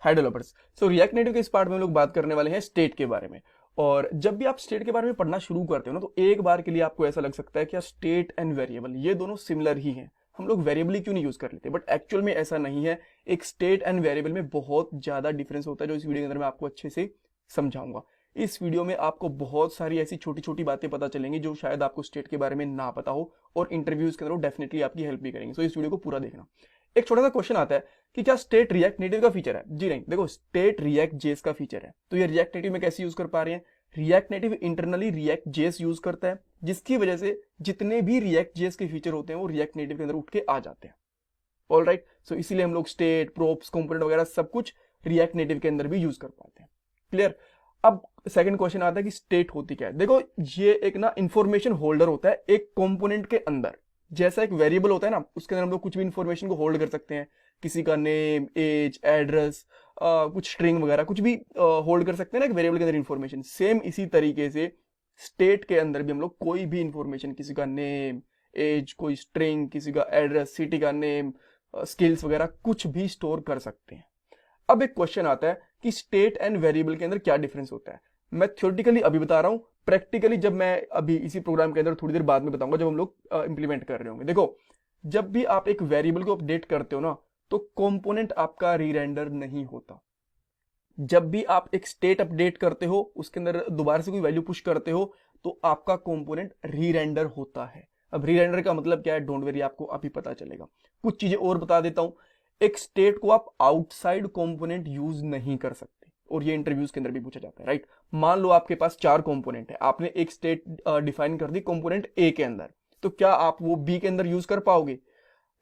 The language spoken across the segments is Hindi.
हाय डेवलपर्स। सो रिएक्ट नेटिव के इस पार्ट में हम लोग बात करने वाले हैं स्टेट के बारे में। और जब भी आप स्टेट के बारे में पढ़ना शुरू करते हो ना, तो एक बार के लिए आपको ऐसा लग सकता है कि स्टेट एंड वेरिएबल ये दोनों सिमिलर ही हैं, हम लोग वेरिएबल ही क्यों नहीं यूज कर लेते। बट एक्चुअल में ऐसा नहीं है। एक स्टेट एंड वेरिएबल में बहुत ज्यादा डिफरेंस होता है, जो इस वीडियो के अंदर मैं आपको अच्छे से समझाऊंगा। इस वीडियो में आपको बहुत सारी ऐसी छोटी छोटी बातें पता चलेंगी जो शायद आपको स्टेट के बारे में ना पता हो, और इंटरव्यूज के अंदर वो डेफिनेटली आपकी हेल्प भी करेंगे। सो इस वीडियो को पूरा देखना। एक छोटा सा क्वेश्चन आता है कि क्या स्टेट रिएक्ट नेटिव का फीचर है? जी नहीं, देखो स्टेट रिएक्ट जेएस का फीचर है। तो ये रिएक्ट नेटिव में कैसे यूज कर पा रहे हैं? React native internally react JS use करता है, जिसकी वजह से जितने भी रिएक्ट जेएस के फीचर होते हैं वो रिएक्ट नेटिव के अंदर उठ के आ जाते हैं। ऑल राइट, सो इसीलिए हम लोग स्टेट, प्रोप्स, कंपोनेंट वगैरह सब कुछ रिएक्ट नेटिव के अंदर भी यूज कर पाते हैं। क्लियर? अब सेकंड क्वेश्चन आता है कि स्टेट होती क्या है। देखो ये एक ना इंफॉर्मेशन होल्डर होता है एक कंपोनेंट के अंदर। जैसा एक वेरिएबल होता है ना, उसके अंदर हम लोग कुछ भी इंफॉर्मेशन को होल्ड कर सकते हैं, किसी का नेम, एज, एड्रेस, कुछ स्ट्रिंग वगैरह कुछ भी होल्ड कर सकते हैं ना एक वेरिएबल के अंदर इंफॉर्मेशन। सेम इसी तरीके से स्टेट के अंदर भी हम लोग कोई भी इंफॉर्मेशन, किसी का नेम, एज, कोई स्ट्रिंग, किसी का एड्रेस, सिटी का नेम, स्किल्स वगैरह कुछ भी स्टोर कर सकते हैं। अब एक क्वेश्चन आता है कि स्टेट एंड वेरिएबल के अंदर क्या डिफरेंस होता है। मैं थ्योरेटिकली अभी बता रहा हूं, प्रैक्टिकली जब मैं अभी इसी प्रोग्राम के अंदर थोड़ी देर बाद में बताऊंगा, जब हम लोग इंप्लीमेंट कर रहे होंगे। देखो जब भी आप एक वेरिएबल को अपडेट करते हो ना, तो कंपोनेंट आपका रीरेंडर नहीं होता। जब भी आप एक स्टेट अपडेट करते हो, उसके अंदर दोबारा से कोई वैल्यू पुश करते हो, तो आपका कंपोनेंट रीरेंडर होता है। अब रीरेंडर का मतलब क्या है, डोंट वेरी, आपको अभी पता चलेगा। कुछ चीजें और बता देता हूं। एक स्टेट को आप आउटसाइड कंपोनेंट यूज नहीं कर सकते, और ये इंटरव्यूज के अंदर भी पूछा जाता है। राइट, मान लो आपके पास 4 कंपोनेंट है, आपने एक स्टेट डिफाइन कर दी कंपोनेंट ए के अंदर, तो क्या आप वो बी के अंदर यूज कर पाओगे?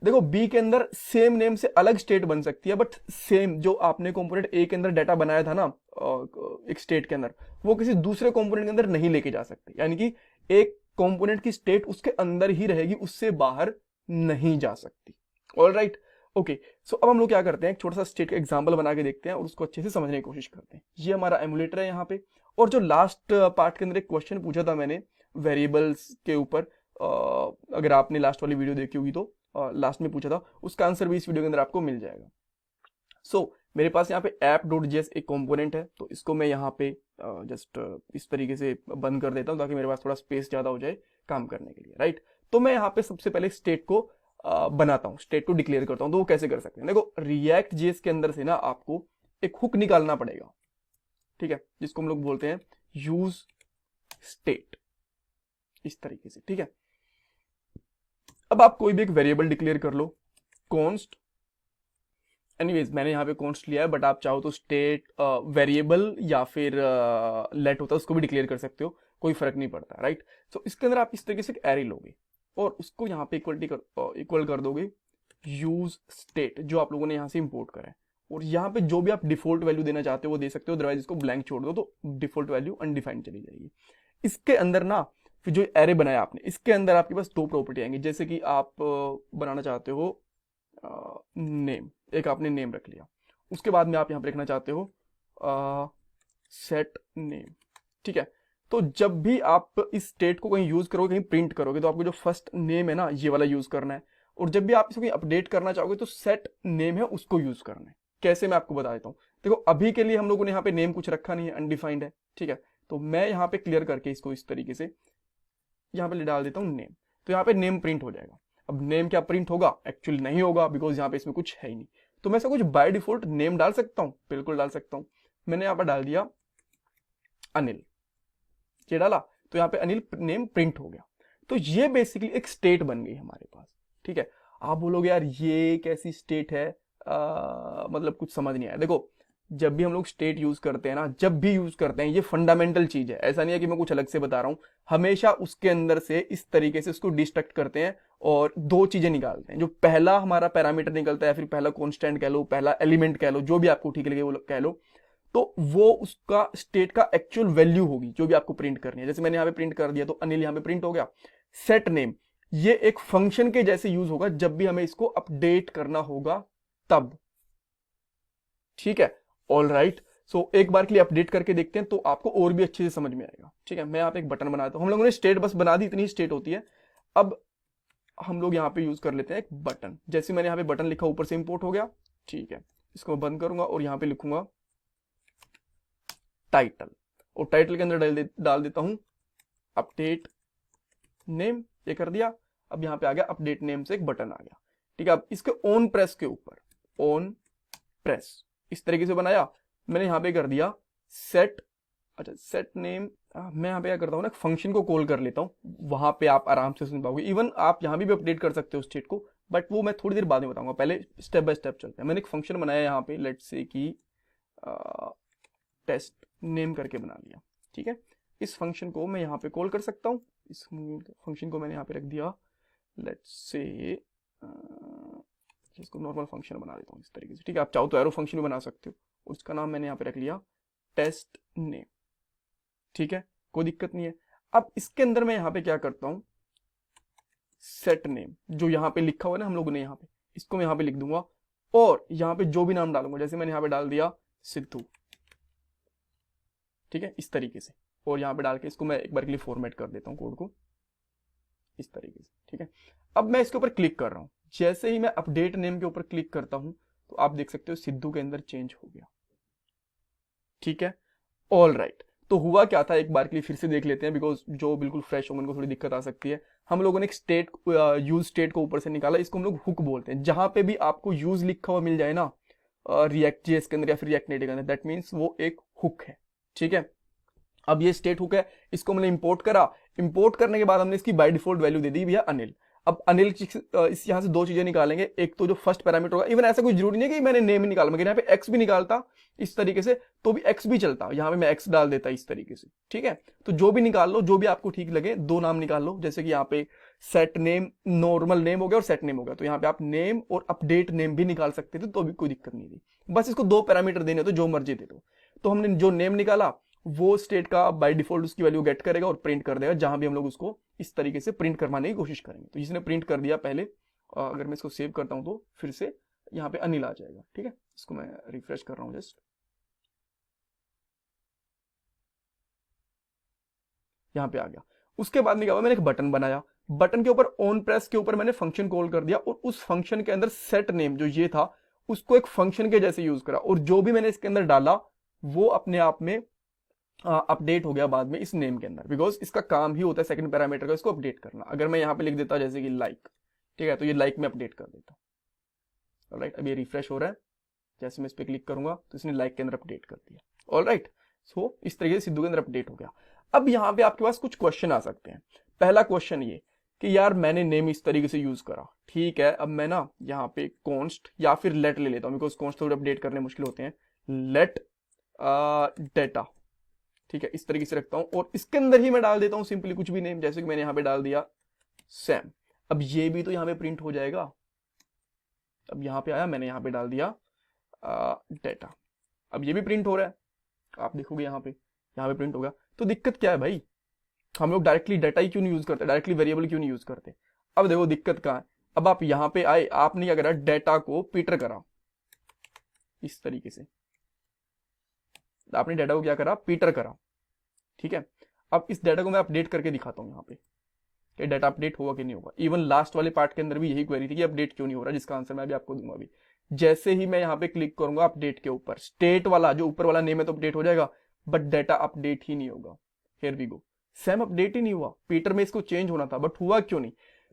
देखो बी के अंदर सेम नेम से अलग स्टेट बन सकती है, बट सेम जो आपने कंपोनेंट ए के अंदर डाटा बनाया था ना एक स्टेट के अंदर, वो किसी दूसरे कंपोनेंट के अंदर नहीं लेके जा सकते। यानी कि एक कंपोनेंट की स्टेट उसके अंदर ही रहेगी, उससे बाहर नहीं जा सकती। All right, okay. सो अब हम लोग क्या करते हैं, एक छोटा सा स्टेट का एग्जांपल बना के देखते हैं और उसको अच्छे से समझने की कोशिश करते हैं। ये हमारा एमुलेटर है यहाँ पे, और जो लास्ट पार्ट के अंदर एक क्वेश्चन पूछा था मैंने वेरिएबल्स के ऊपर, अगर आपने लास्ट वाली वीडियो देखी होगी तो लास्ट में पूछा था, उसका आंसर भी इस वीडियो के अंदर आपको मिल जाएगा। सो मेरे पास यहाँ पे app.js एक कंपोनेंट है, तो इसको मैं यहाँ पे जस्ट इस तरीके से बंद कर देता हूँ, ताकि मेरे पास थोड़ा स्पेस ज्यादा हो जाए काम करने के लिए। राइट, तो मैं यहाँ पे सबसे पहले स्टेट को बनाता हूँ, स्टेट को डिक्लेयर करता हूँ। तो वो कैसे कर सकते हैं? देखो रिएक्ट जेएस के अंदर से ना आपको एक हुक निकालना पड़ेगा, ठीक है, जिसको हम लोग बोलते हैं यूज स्टेट, इस तरीके से। ठीक है, अब आप कोई भी एक वेरिएबल डिक्लेयर कर लो, कॉन्स्ट। एनीवेज मैंने यहाँ पे कॉन्स्ट लिया है, बट आप चाहो तो स्टेट वेरिएबल या फिर लेट होता है उसको भी डिक्लेयर कर सकते हो, कोई फर्क नहीं पड़ता। राइट, तो इसके अंदर आप इस तरीके से एक एरे लोगे और उसको यहाँ पे इक्वल कर दोगे यूज स्टेट, जो आप लोगों ने यहाँ से इंपोर्ट करा है। और यहाँ पे जो भी आप डिफॉल्ट वैल्यू देना चाहते हो वो दे सकते हो, अदरवाइज इसको ब्लैंक छोड़ दो तो डिफॉल्ट वैल्यू अनडिफाइंड चली जाएगी। इसके अंदर ना फिर जो एरे बनाया आपने, इसके अंदर आपके पास 2 प्रॉपर्टी आएंगी। जैसे कि आप बनाना चाहते हो नेम, एक आपने नेम रख लिया, उसके बाद में आप यहाँ पे लिखना चाहते हो सेट नेम। ठीक है, तो जब भी आप इस स्टेट को कहीं यूज करोगे, कहीं प्रिंट करोगे, तो आपको जो फर्स्ट नेम है ना ये वाला यूज करना है। और जब भी आप इसको कहीं अपडेट करना चाहोगे तो सेट नेम है उसको यूज करना है। कैसे, मैं आपको बता देता हूँ। देखो अभी के लिए हम लोगों ने यहाँ पे नेम कुछ रखा नहीं है, अनडिफाइंड है। ठीक है, तो मैं यहाँ पे क्लियर करके इसको इस तरीके से यहाँ पे डाल देता हूँ नेम, तो यहाँ पे नेम प्रिंट हो जाएगा। अब नेम क्या प्रिंट होगा? एक्चुअली नहीं होगा, बिकॉज यहाँ पे इसमें कुछ है ही नहीं। तो मैं ऐसा कुछ बाय डिफॉल्ट नेम डाल सकता हूँ, बिल्कुल डाल सकता हूँ। मैंने यहाँ पर डाल दिया अनिल, ये डाला, तो यहाँ पे अनिल नेम प्रिंट हो गया। तो ये बेसिकली एक स्टेट बन गई हमारे पास। ठीक है, आप बोलोगे यार ये कैसी स्टेट है, मतलब कुछ समझ नहीं आया। देखो जब भी हम लोग स्टेट यूज करते हैं ना, जब भी यूज करते हैं, ये फंडामेंटल चीज है, ऐसा नहीं है कि मैं कुछ अलग से बता रहा हूं। हमेशा उसके अंदर से इस तरीके से उसको डिस्ट्रक्ट करते हैं और 2 चीजें निकालते हैं। जो पहला हमारा पैरामीटर निकलता है, फिर पहला कॉन्स्टेंट कह लो, पहला एलिमेंट कह लो, जो भी आपको ठीक लगे वो कह लो, तो वो उसका स्टेट का एक्चुअल वैल्यू होगी जो भी आपको प्रिंट करनी है। जैसे मैंने यहाँ पे प्रिंट कर दिया तो अनिल यहाँ पे प्रिंट हो गया। सेट नेम ये एक फंक्शन के जैसे यूज होगा जब भी हमें इसको अपडेट करना होगा तब। ठीक है, ऑल राइट। सो एक बार के लिए अपडेट करके देखते हैं तो आपको और भी अच्छे से समझ में आएगा। ठीक है, मैं यहाँ पे एक बटन बनाता हूँ। हम लोगों ने स्टेट बस बना दी, इतनी स्टेट होती है। अब हम लोग यहाँ पे यूज कर लेते हैं एक बटन। जैसे मैंने यहाँ पे बटन लिखा, ऊपर से इंपोर्ट हो गया। ठीक है, इसको मैं बंद करूंगा और यहाँ पे लिखूंगा टाइटल, और टाइटल के अंदर डाल देता हूं अपडेट नेम। ये कर दिया। अब यहाँ पे आ गया अपडेट नेम से एक बटन आ गया, ठीक है। अब इसके ऑन प्रेस के ऊपर, ऑन प्रेस इस तरीके से बनाया मैंने, यहाँ पे कर दिया सेट, अच्छा सेट नेम। मैं यहाँ पे क्या करता हूँ ना, फंक्शन को कॉल कर लेता हूँ, वहां पे आप आराम से सुन पाओगे। इवन आप यहाँ भी अपडेट कर सकते हो स्टेट को, बट वो मैं थोड़ी देर बाद में बताऊंगा, पहले स्टेप बाय स्टेप चलते हैं। मैंने एक फंक्शन बनाया यहाँ पे, लेट्स से कि टेस्ट नेम करके बना लिया, ठीक है। इस फंक्शन को मैं यहाँ पे कॉल कर सकता हूँ। इस फंक्शन को मैंने यहाँ पे रख दिया, लेट्स से इसको नॉर्मल फंक्शन बना देता हूँ इस तरीके से, ठीक है। आप चाहो तो एरो फंक्शन भी बना सकते हो, और उसका नाम मैंने यहाँ पे रख लिया टेस्ट नेम, ठीक है, कोई दिक्कत नहीं है। अब इसके अंदर मैं यहाँ पे क्या करता हूँ, सेट नेम जो यहाँ पे लिखा हुआ है ना हम लोगों ने यहाँ पे, इसको मैं यहाँ पे लिख दूंगा, और यहाँ पे जो भी नाम डालूंगा, जैसे मैंने यहाँ पे डाल दिया सिद्धू, ठीक है, इस तरीके से। और यहाँ पे डाल के इसको मैं एक बार के लिए फॉर्मेट कर देता हूँ कोड को इस तरीके से, ठीक है। अब मैं इसके ऊपर क्लिक कर रहा हूँ, जैसे ही मैं अपडेट नेम के ऊपर क्लिक करता हूँ तो आप देख सकते हो सिद्धू के अंदर चेंज हो गया, ठीक है। ऑल राइट, तो हुआ क्या था एक बार के लिए फिर से देख लेते हैं, बिकॉज जो बिल्कुल फ्रेश होंगे उनको थोड़ी दिक्कत आ सकती है। हम लोगों ने एक स्टेट यूज स्टेट को ऊपर से निकाला, इसको हम लोग हुक बोलते हैं। जहां पे भी आपको यूज लिखा हुआ मिल जाए ना रिएक्ट जेएस के अंदर या फिर रिएक्ट नेटिव के अंदर, दैट मीन्स वो एक हुक है, ठीक है। अब ये स्टेट हुक है, इसको मैंने इंपोर्ट करा। इंपोर्ट करने के बाद हमने इसकी बाय डिफॉल्ट वैल्यू दे दी भैया अनिल। अब अनिल इस यहाँ से दो चीजें निकालेंगे, एक तो जो फर्स्ट पैरामीटर होगा, इवन ऐसा कोई जरूरी नहीं है कि मैंने नेम ही निकाला, मगर यहाँ पे एक्स भी निकालता इस तरीके से तो भी एक्स भी चलता, यहाँ पे मैं एक्स डाल देता इस तरीके से, ठीक है। तो जो भी निकाल लो, जो भी आपको ठीक लगे, दो नाम निकाल लो, जैसे कि यहाँ पे सेट नेम नॉर्मल नेम हो गया और सेट नेम हो गया, तो यहाँ पे आप नेम और अपडेट नेम भी निकाल सकते थे, तो भी कोई दिक्कत नहीं थी। बस इसको दो पैरामीटर देने तो जो मर्जी दे दो। तो हमने जो नेम निकाला वो स्टेट का बाय डिफॉल्ट उसकी वैल्यू गेट करेगा और प्रिंट कर देगा, जहां भी हम लोग उसको इस तरीके से प्रिंट करवाने की कोशिश करेंगे। तो इसने प्रिंट कर दिया पहले, अगर मैं इसको सेव करता हूं तो फिर से यहाँ पे अनिल आ जाएगा, ठीक है। इसको मैं रिफ्रेश कर रहा हूं जस्ट, यहाँ पे आ गया। उसके बाद में क्या हुआ, मैंने एक बटन बनाया, बटन के ऊपर ऑन प्रेस के ऊपर मैंने फंक्शन कॉल कर दिया, और उस फंक्शन के अंदर सेट नेम जो ये था उसको एक फंक्शन के जैसे यूज करा, और जो भी मैंने इसके अंदर डाला वो अपने आप में अपडेट हो गया बाद में इस नेम के अंदर, बिकॉज इसका काम ही होता है सेकंड पैरामीटर का इसको अपडेट करना। अगर मैं यहाँ पे लिख देता जैसे कि लाइक, ठीक है, तो ये लाइक में अपडेट कर देता। ऑलराइट, अब ये रिफ्रेश हो रहा है, जैसे मैं इस पर क्लिक करूंगा तो इसने लाइक के अंदर अपडेट कर दिया। ऑलराइट, सो इस तरीके से सिद्धू के अंदर अपडेट हो गया। अब यहाँ पे आपके पास कुछ क्वेश्चन आ सकते हैं। पहला क्वेश्चन ये कि यार मैंने नेम इस तरीके से यूज करा, ठीक है। अब मैं ना यहाँ पे कॉन्स्ट या फिर लेट ले लेता हूँ, बिकॉज कॉन्स्ट थोड़े अपडेट करने मुश्किल होते हैं। लेट डेटा, ठीक है, इस तरीके से रखता हूं, और इसके अंदर ही मैं डाल देता हूं सिंपली कुछ भी नेम, जैसे कि मैंने यहां पे डाल दिया सैम। अब ये भी तो यहां पे प्रिंट हो जाएगा। अब यहां पे आया, मैंने यहां पे डाल दिया डेटा, अब ये भी प्रिंट हो रहा है, आप देखोगे यहां पे प्रिंट होगा। तो दिक्कत क्या है भाई, हम लोग डायरेक्टली डेटा ही क्यों नहीं यूज करते, डायरेक्टली वेरिएबल क्यों नहीं यूज करते। अब देखो दिक्कत कहां है। अब आप यहां पे आए, आपने क्या करा, डेटा को पीटर करा इस तरीके से, आपने डेटा को क्या करा, पीटर करा, ठीक है। अब इस डेटा को मैं अपडेट करके दिखाता हूं यहाँ पे कि डेटा अपडेट होगा कि नहीं होगा। इवन लास्ट वाले पार्ट के अंदर भी यही क्वेरी थी कि अपडेट क्यों नहीं हो रहा, जिसका आंसर मैं भी आपको दूंगा अभी। जैसे ही मैं यहाँ पे क्लिक करूंगा अपडेट के ऊपर, स्टेट वाला जो ऊपर वाला नेम है तो अपडेट हो जाएगा, बट डेटा अपडेट ही नहीं होगा। Here we go, Sam update ही नहीं हुआ, पीटर में इसको चेंज होना था बट हुआ क्यों नहीं।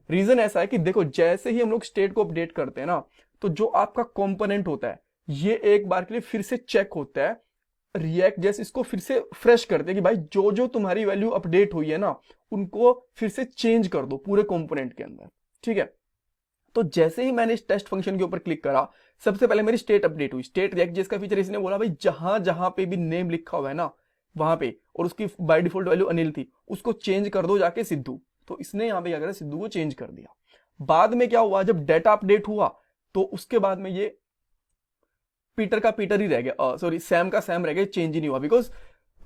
रीजन ऐसा है कि देखो जैसे ही हम लोग स्टेट को अपडेट करते हैं ना, तो जो आपका कंपोनेंट होता है ये एक बार के लिए फिर से चेक होता है, रिएक्ट जैसे इसको फिर से फ्रेश करते हैं कि भाई जो जो तुम्हारी वैल्यू अपडेट हुई है ना उनको फिर से चेंज कर दो पूरे कंपोनेंट के अंदर, ठीक है। तो जैसे ही मैंने इस टेस्ट फंक्शन के ऊपर क्लिक करा, सबसे पहले मेरी स्टेट अपडेट हुई। स्टेट रिएक्ट जिसका फीचर इसने बोला भाई जहां जहां पे भी नेम लिखा हुआ है ना वहां पे, और उसकी बाय डिफॉल्ट वैल्यू अनिल थी, उसको चेंज कर दो जाके सिद्धू। तो इसने यहां पे क्या करा, सिद्धू को चेंज कर दिया। बाद में क्या हुआ, जब डेटा अपडेट हुआ तो उसके बाद में ये पीटर का पीटर ही रह गया, सॉरी सैम का सैम रह गया, चेंज ही नहीं हुआ। बिकॉज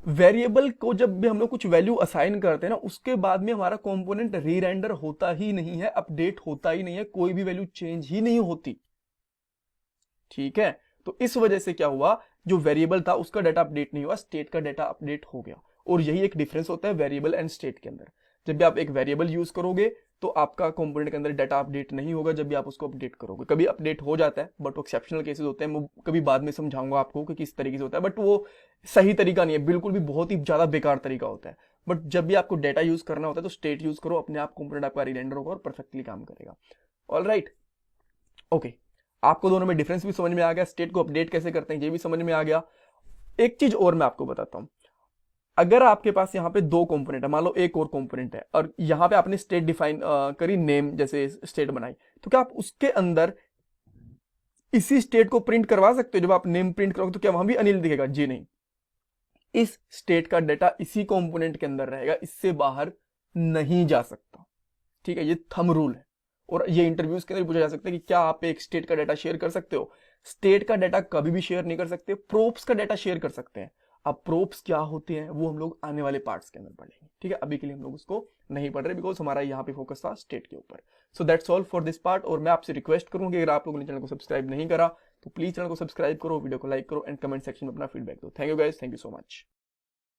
वेरिएबल को जब भी हम लोग कुछ वैल्यू असाइन करते हैं ना, उसके बाद में हमारा कंपोनेंट रीरेंडर होता ही नहीं है, अपडेट होता ही नहीं है, कोई भी वैल्यू चेंज ही नहीं होती, ठीक है। तो इस वजह से क्या हुआ, जो वेरिएबल था उसका डाटा अपडेट नहीं हुआ, स्टेट का डाटा अपडेट हो गया। और यही एक डिफरेंस होता है वेरिएबल एंड स्टेट के अंदर। जब भी आप एक वेरिएबल यूज करोगे तो आपका कंपोनेंट के अंदर डाटा अपडेट नहीं होगा जब भी आप उसको अपडेट करोगे। कभी अपडेट हो जाता है बट वो एक्सेप्शनल केसेस होते हैं, मैं कभी बाद में समझाऊंगा आपको कि किस तरीके से होता है, बट वो सही तरीका नहीं है, बिल्कुल भी बहुत ही ज्यादा बेकार तरीका होता है। बट जब भी आपको डाटा यूज करना होता है तो स्टेट यूज करो, अपने आप कंपोनेंट आपका रिरेंडर होगा और परफेक्टली काम करेगा। ऑल राइट, ओके, आपको दोनों में डिफरेंस भी समझ में आ गया, स्टेट को अपडेट कैसे करते हैं ये भी समझ में आ गया। एक चीज और मैं आपको बताता हूं, अगर आपके पास यहाँ पे दो कंपोनेंट है, मान लो एक और कंपोनेंट है और यहाँ पे आपने स्टेट डिफाइन करी, नेम जैसे स्टेट बनाई, तो क्या आप उसके अंदर इसी स्टेट को प्रिंट करवा सकते हो? जब आप नेम प्रिंट करोगे तो क्या वहां भी अनिल दिखेगा? जी नहीं, इस स्टेट का डाटा इसी कंपोनेंट के अंदर रहेगा, इससे बाहर नहीं जा सकता। ठीक है, ये थंब रूल है। और ये इंटरव्यूज के अंदर पूछा जा सकता है कि क्या आप एक स्टेट का डाटा शेयर कर सकते हो? स्टेट का डाटा कभी भी शेयर नहीं कर सकते, प्रोब्स का डाटा शेयर कर सकते हैं। अब प्रोब्स क्या होते हैं वो हम लोग आने वाले पार्ट्स के अंदर पढ़ेंगे। ठीक है, अभी के लिए हम लोग उसको नहीं पढ़ रहे बिकॉज हमारा यहाँ पे फोकस था स्टेट के ऊपर। So that's all for this part. और मैं आपसे रिक्वेस्ट करूंगी अगर आप लोगों ने चैनल को सब्सक्राइब नहीं करा तो प्लीज चैनल को सब्सक्राइब करो, वीडियो को लाइक करो एंड कमेंट सेक्शन में अपना फीडबैक दो। Thank you guys, thank you so much.